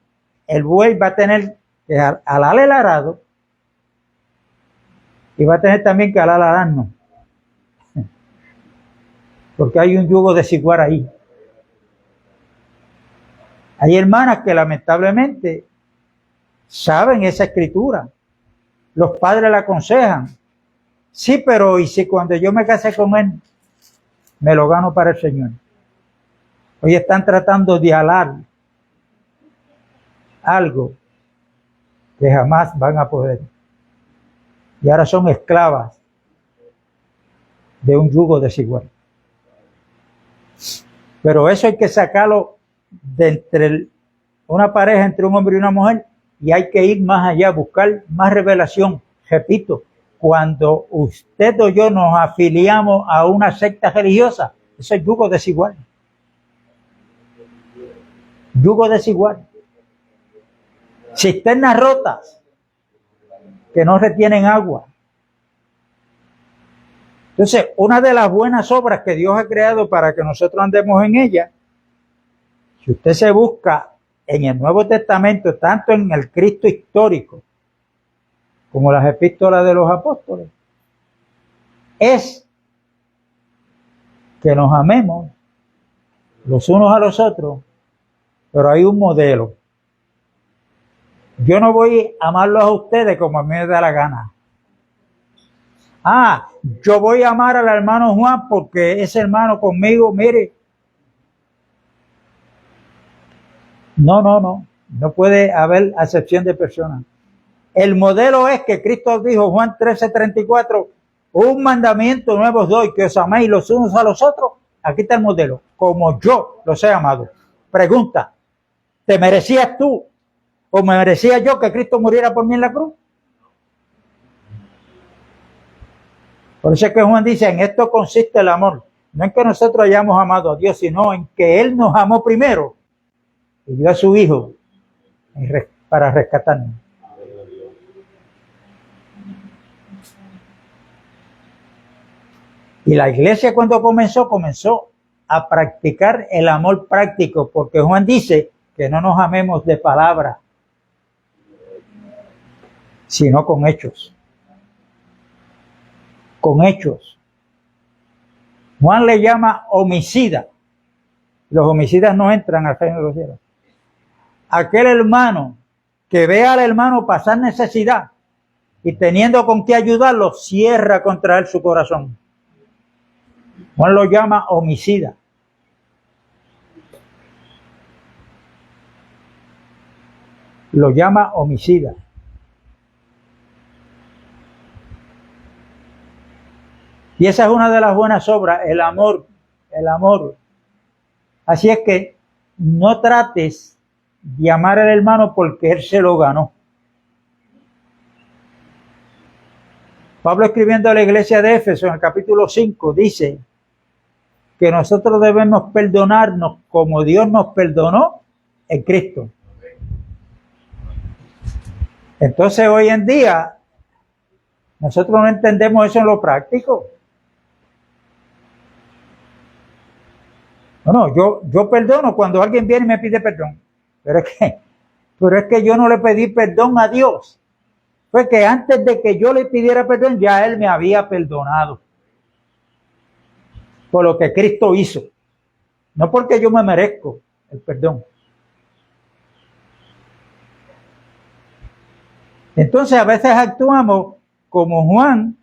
el buey va a tener que alar el arado y va a tener también que alar al asno. Porque hay un yugo desigual ahí. Hay hermanas que lamentablemente saben esa escritura. Los padres la aconsejan. Sí, pero ¿y si cuando yo me case con él, me lo gano para el Señor? Hoy están tratando de alar algo que jamás van a poder. Y ahora son esclavas de un yugo desigual. Pero eso hay que sacarlo de entre una pareja, entre un hombre y una mujer, y hay que ir más allá, buscar más revelación. Repito, cuando usted o yo nos afiliamos a una secta religiosa, eso es yugo desigual. Yugo desigual. Cisternas rotas que no retienen agua. Entonces, una de las buenas obras que Dios ha creado para que nosotros andemos en ella, si usted se busca en el Nuevo Testamento, tanto en el Cristo histórico como las epístolas de los apóstoles, es que nos amemos los unos a los otros, pero hay un modelo. Yo no voy a amarlos a ustedes como a mí me da la gana. Yo voy a amar al hermano Juan porque ese hermano conmigo, mire. No puede haber acepción de personas. El modelo es que Cristo dijo, Juan 13:34, un mandamiento nuevo os doy, que os améis los unos a los otros. Aquí está el modelo, como yo los he amado. Pregunta, ¿te merecías tú o me merecía yo que Cristo muriera por mí en la cruz? Por eso es que Juan dice, en esto consiste el amor, No en que nosotros hayamos amado a Dios, sino en que Él nos amó primero y dio a su Hijo para rescatarnos. Y la iglesia cuando comenzó a practicar el amor práctico, porque Juan dice que no nos amemos de palabra, sino con hechos. Con hechos. Juan le llama homicida. Los homicidas no entran al reino de los cielos. Aquel hermano que ve al hermano pasar necesidad y teniendo con qué ayudarlo, cierra contra él su corazón. Juan lo llama homicida. Lo llama homicida. Y esa es una de las buenas obras, el amor, el amor. Así es que no trates de amar al hermano porque él se lo ganó. Pablo, escribiendo a la iglesia de Éfeso en el capítulo 5, dice que nosotros debemos perdonarnos como Dios nos perdonó en Cristo. Entonces hoy en día nosotros no entendemos eso en lo práctico. No, yo perdono cuando alguien viene y me pide perdón, pero es que yo no le pedí perdón a Dios. Fue que antes de que yo le pidiera perdón, ya Él me había perdonado por lo que Cristo hizo. No porque yo me merezco el perdón. Entonces a veces actuamos como Juan.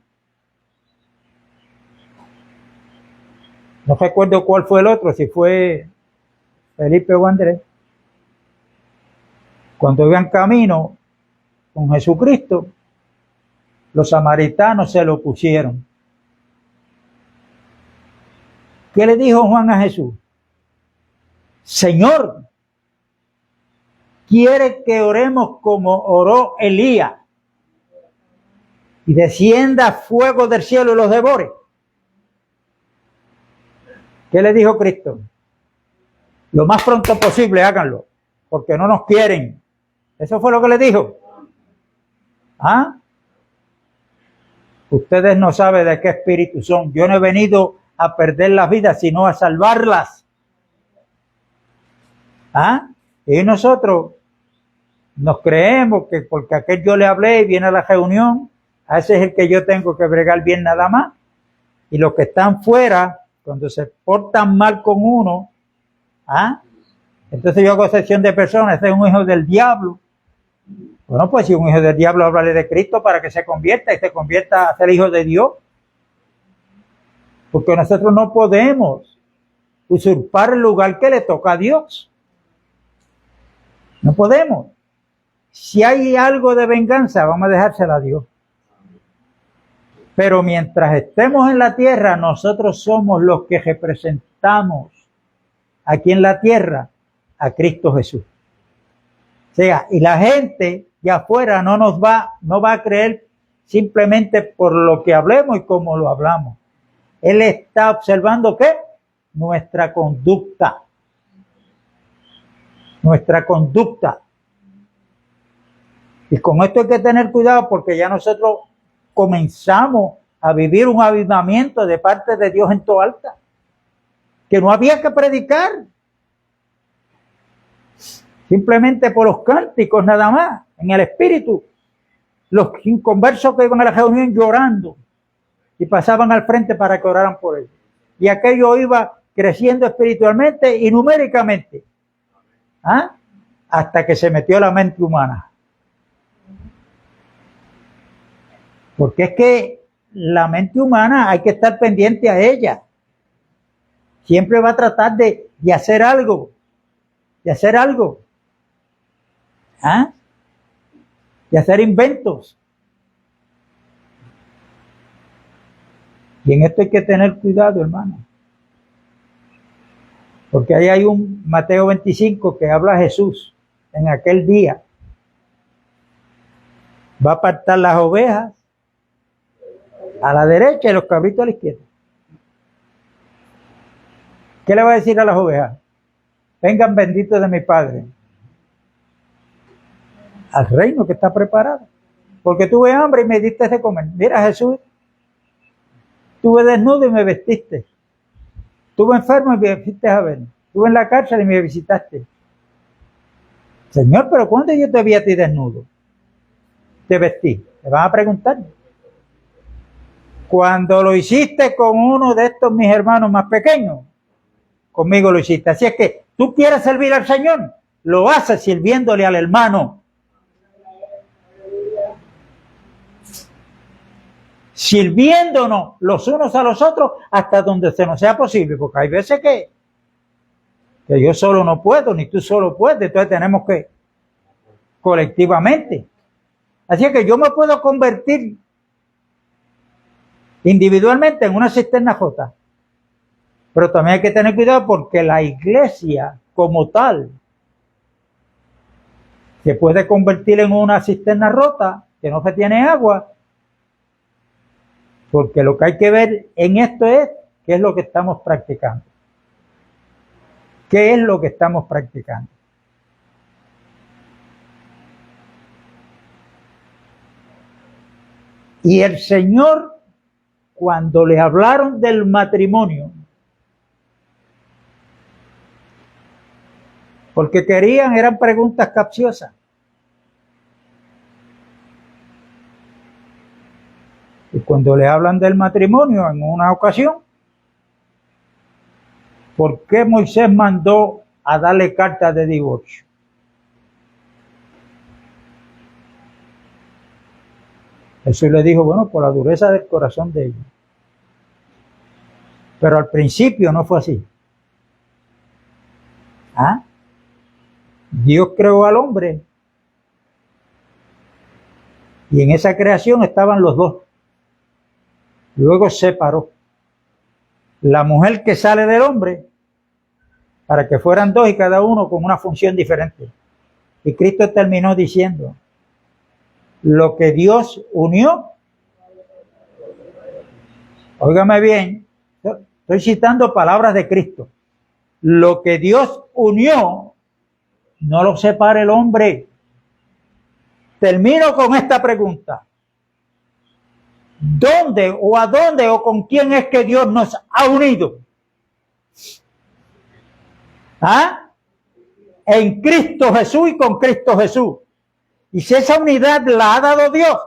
No recuerdo cuál fue el otro, si fue Felipe o Andrés. Cuando iban camino con Jesucristo, los samaritanos se lo pusieron. ¿Qué le dijo Juan a Jesús? Señor, ¿quiere que oremos como oró Elías y descienda fuego del cielo y los devore? ¿Qué le dijo Cristo? Lo más pronto posible háganlo, porque no nos quieren. Eso fue lo que le dijo. ¿Ah? Ustedes no saben de qué espíritu son. Yo no he venido a perder las vidas, sino a salvarlas. ¿Ah? Y nosotros nos creemos que porque aquel yo le hablé y viene a la reunión, a ese es el que yo tengo que bregar bien nada más. Y los que están fuera, cuando se portan mal con uno, ¿ah? Entonces yo hago excepción de personas, este es un hijo del diablo. Bueno, pues si un hijo del diablo, háblale de Cristo para que se convierta y se convierta a ser hijo de Dios. Porque nosotros no podemos usurpar el lugar que le toca a Dios. No podemos. Si hay algo de venganza, vamos a dejársela a Dios. Pero mientras estemos en la tierra, nosotros somos los que representamos aquí en la tierra a Cristo Jesús. O sea, y la gente de afuera no va a creer simplemente por lo que hablemos y cómo lo hablamos. Él está observando ¿qué? Nuestra conducta. Nuestra conducta. Y con esto hay que tener cuidado porque ya nosotros comenzamos a vivir un avivamiento de parte de Dios en todo alta. Que no había que predicar. Simplemente por los cánticos nada más, en el espíritu. Los inconversos que iban a la reunión llorando y pasaban al frente para que oraran por ellos. Y aquello iba creciendo espiritualmente y numéricamente. ¿Ah? Hasta que se metió la mente humana. Porque es que la mente humana hay que estar pendiente a ella. Siempre va a tratar de hacer algo. De hacer algo. ¿Ah? De hacer inventos. Y en esto hay que tener cuidado, hermano. Porque ahí hay un Mateo 25 que habla Jesús en aquel día. Va a apartar las ovejas a la derecha y los cabritos a la izquierda. ¿Qué le va a decir a las ovejas? Vengan benditos de mi Padre al reino que está preparado. Porque tuve hambre y me diste de comer. Mira, Jesús, tuve desnudo y me vestiste. Estuve enfermo y me fuiste a ver. Estuve en la cárcel y me visitaste. Señor, pero ¿cuándo yo te vi a ti desnudo? Te vestí. Te van a preguntar. Cuando lo hiciste con uno de estos mis hermanos más pequeños, conmigo lo hiciste. Así es que tú quieres servir al Señor, lo haces sirviéndole al hermano. Sirviéndonos los unos a los otros hasta donde se nos sea posible, porque hay veces que yo solo no puedo, ni tú solo puedes, entonces tenemos que colectivamente. Así es que yo me puedo convertir individualmente en una cisterna J, pero también hay que tener cuidado porque la iglesia como tal se puede convertir en una cisterna rota que no se tiene agua, porque lo que hay que ver en esto es qué es lo que estamos practicando. ¿Qué es lo que estamos practicando? Y el Señor, cuando le hablaron del matrimonio, porque querían, eran preguntas capciosas. Y cuando le hablan del matrimonio en una ocasión, ¿por qué Moisés mandó a darle carta de divorcio? Jesús le dijo, bueno, por la dureza del corazón de ellos. Pero al principio no fue así. ¿Ah? Dios creó al hombre y en esa creación estaban los dos. Luego separó la mujer que sale del hombre para que fueran dos y cada uno con una función diferente. Y Cristo terminó diciendo, lo que Dios unió, óigame bien, estoy citando palabras de Cristo, lo que Dios unió, no lo separe el hombre. Termino con esta pregunta. ¿Dónde o a dónde o con quién es que Dios nos ha unido? ¿Ah? En Cristo Jesús y con Cristo Jesús. Y si esa unidad la ha dado Dios,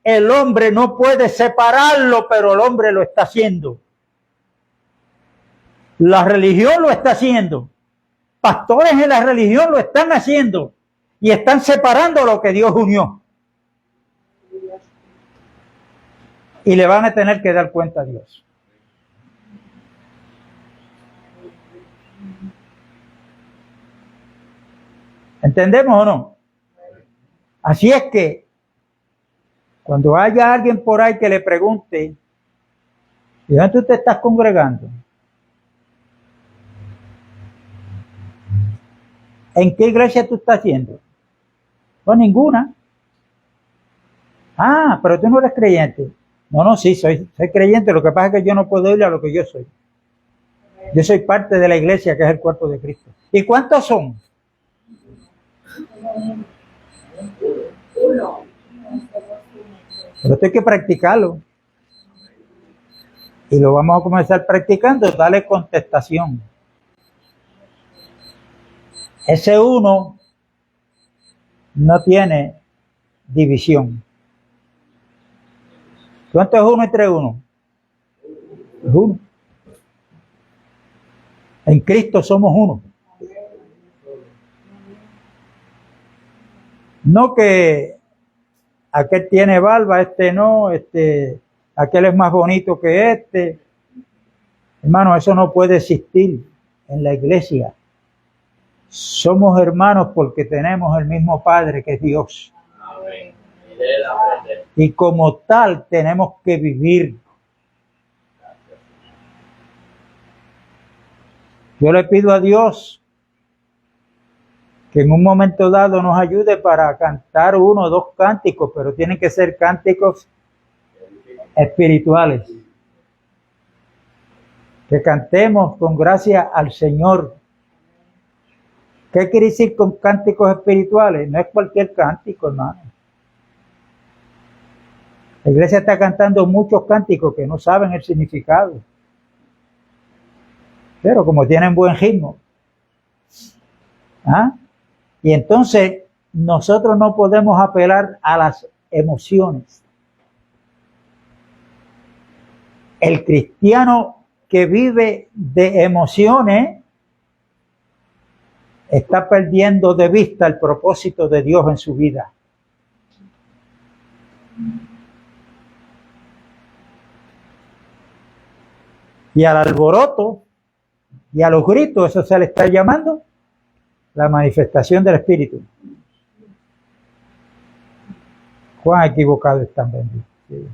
el hombre no puede separarlo, pero el hombre lo está haciendo. La religión lo está haciendo. Pastores en la religión lo están haciendo y están separando lo que Dios unió. Y le van a tener que dar cuenta a Dios. ¿Entendemos o no? Así es que cuando haya alguien por ahí que le pregunte, ¿y dónde tú te estás congregando? ¿En qué iglesia tú estás yendo? Pues ninguna. Ah, pero tú no eres creyente. No, sí, soy creyente. Lo que pasa es que yo no puedo ir a lo que yo soy. Yo soy parte de la iglesia que es el cuerpo de Cristo. ¿Y cuántos son? Pero esto hay que practicarlo. Y lo vamos a comenzar practicando, dale contestación. Ese uno no tiene división. ¿Cuánto es uno entre uno? Es uno. En Cristo somos uno. No que aquel tiene barba, este no, aquel es más bonito que este. Hermano, eso no puede existir en la iglesia. Somos hermanos porque tenemos el mismo Padre que es Dios. Amén. Y como tal tenemos que vivir. Yo le pido a Dios que en un momento dado nos ayude para cantar 1 o 2 cánticos, pero tienen que ser cánticos espirituales. Que cantemos con gracia al Señor. ¿Qué quiere decir con cánticos espirituales? No es cualquier cántico, hermano. La iglesia está cantando muchos cánticos que no saben el significado. Pero como tienen buen ritmo. ¿Ah? Y entonces nosotros no podemos apelar a las emociones. El cristiano que vive de emociones está perdiendo de vista el propósito de Dios en su vida. Y al alboroto y a los gritos, eso se le está llamando la manifestación del Espíritu. Cuán equivocado están, bendito. Sí.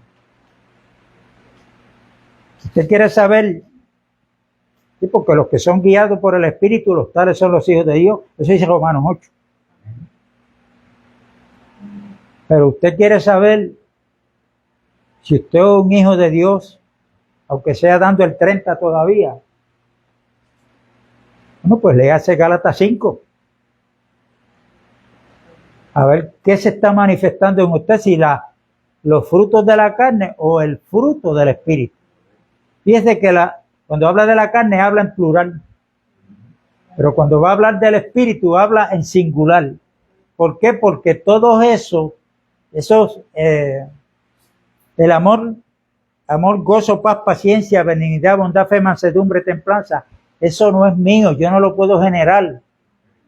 Si usted quiere saber, sí, porque los que son guiados por el Espíritu, los tales son los hijos de Dios, eso dice Romanos 8. Pero usted quiere saber si usted es un hijo de Dios, aunque sea dando el 30 todavía. Bueno, pues léase Gálatas 5. A ver qué se está manifestando en usted, si los frutos de la carne o el fruto del Espíritu. Fíjese que cuando habla de la carne habla en plural, pero cuando va a hablar del Espíritu habla en singular. ¿Por qué? Porque todo eso, el amor, gozo, paz, paciencia, benignidad, bondad, fe, mansedumbre, templanza, eso no es mío, yo no lo puedo generar.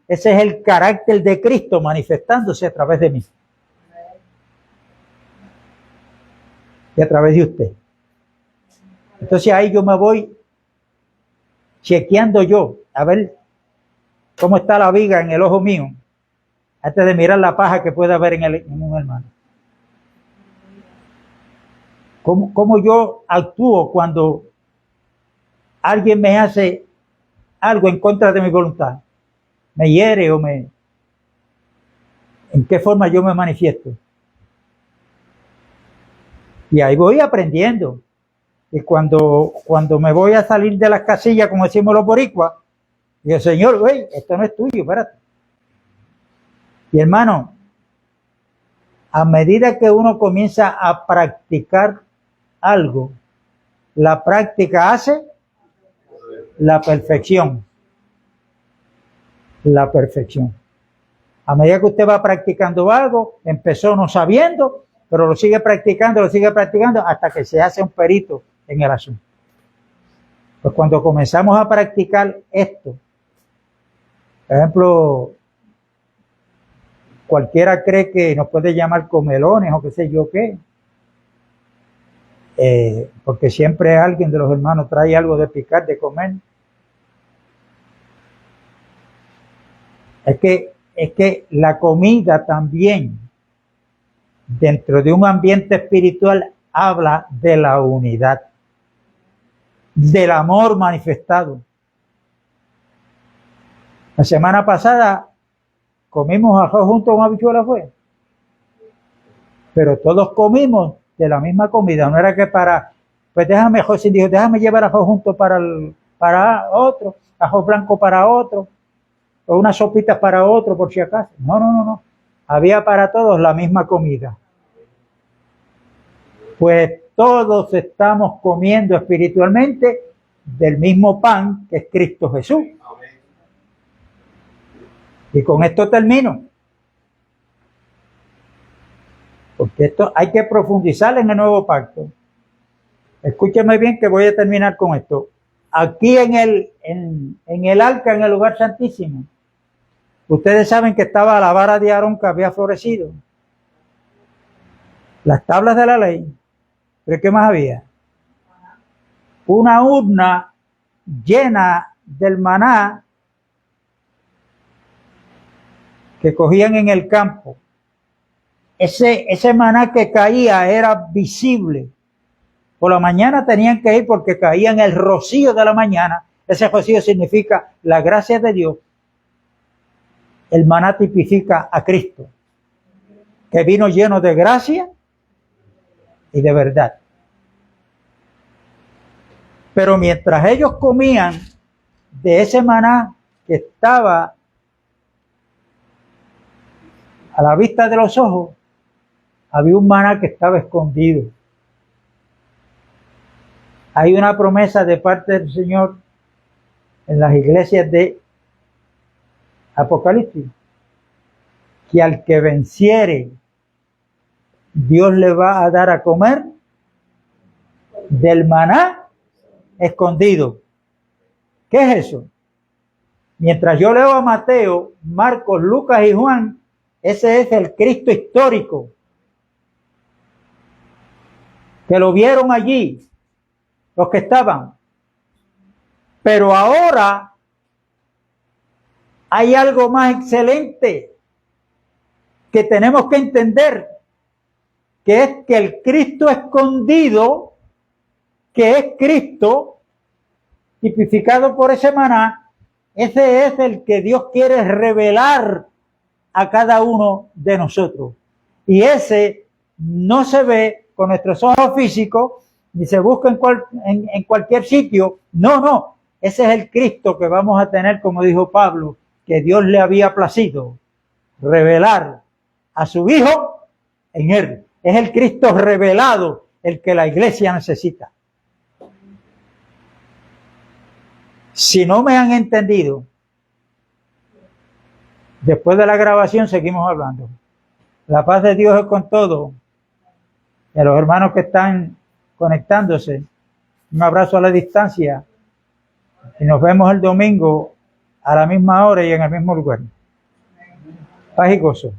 Ese es el carácter de Cristo manifestándose a través de mí. Y a través de usted. Entonces ahí yo me voy chequeando yo, a ver cómo está la viga en el ojo mío, antes de mirar la paja que pueda haber en un hermano. ¿Cómo yo actúo cuando alguien me hace algo en contra de mi voluntad? ¿Me hiere en qué forma yo me manifiesto? Y ahí voy aprendiendo. Y cuando me voy a salir de las casillas, como decimos los boricuas, digo, Señor, güey, esto no es tuyo, espérate. Y hermano, a medida que uno comienza a practicar algo, la práctica hace la perfección. La perfección. A medida que usted va practicando algo, empezó no sabiendo, pero lo sigue practicando hasta que se hace un perito en el asunto. Pues cuando comenzamos a practicar esto, por ejemplo, cualquiera cree que nos puede llamar comelones o qué sé yo qué, porque siempre alguien de los hermanos trae algo de picar, de comer. Es que la comida también, dentro de un ambiente espiritual, habla de la unidad, del amor manifestado. La semana pasada comimos arroz junto con habichuelas, fue. Pero todos comimos de la misma comida. No era que pues José dijo, déjame llevar arroz junto para otro, arroz blanco para otro, o unas sopitas para otro por si acaso. No. Había para todos la misma comida. Pues todos estamos comiendo espiritualmente del mismo pan que es Cristo Jesús. Y con esto termino. Porque esto hay que profundizar en el nuevo pacto. Escúcheme bien que voy a terminar con esto. Aquí en el arca, en el lugar santísimo, ustedes saben que estaba la vara de Aarón que había florecido. Las tablas de la ley. ¿Pero qué más había? Una urna llena del maná que cogían en el campo. Ese maná que caía era visible. Por la mañana tenían que ir porque caía en el rocío de la mañana. Ese rocío significa la gracia de Dios. El maná tipifica a Cristo, que vino lleno de gracia y de verdad. Pero mientras ellos comían de ese maná que estaba a la vista de los ojos, había un maná que estaba escondido. Hay una promesa de parte del Señor en las iglesias de Apocalipsis, que al que venciere, Dios le va a dar a comer del maná escondido. ¿Qué es eso? Mientras yo leo a Mateo, Marcos, Lucas y Juan, ese es el Cristo histórico, que lo vieron allí, los que estaban. Pero ahora hay algo más excelente que tenemos que entender, que es que el Cristo escondido, que es Cristo, tipificado por ese maná, ese es el que Dios quiere revelar a cada uno de nosotros. Y ese no se ve con nuestros ojos físicos, ni se busca en cualquier sitio. No. Ese es el Cristo que vamos a tener, como dijo Pablo, que Dios le había placido revelar a su Hijo en él. Es el Cristo revelado el que la iglesia necesita. Si no me han entendido, después de la grabación seguimos hablando. La paz de Dios es con todos. Y a los hermanos que están conectándose, un abrazo a la distancia. Y nos vemos el domingo a la misma hora y en el mismo lugar. Paz y gozo.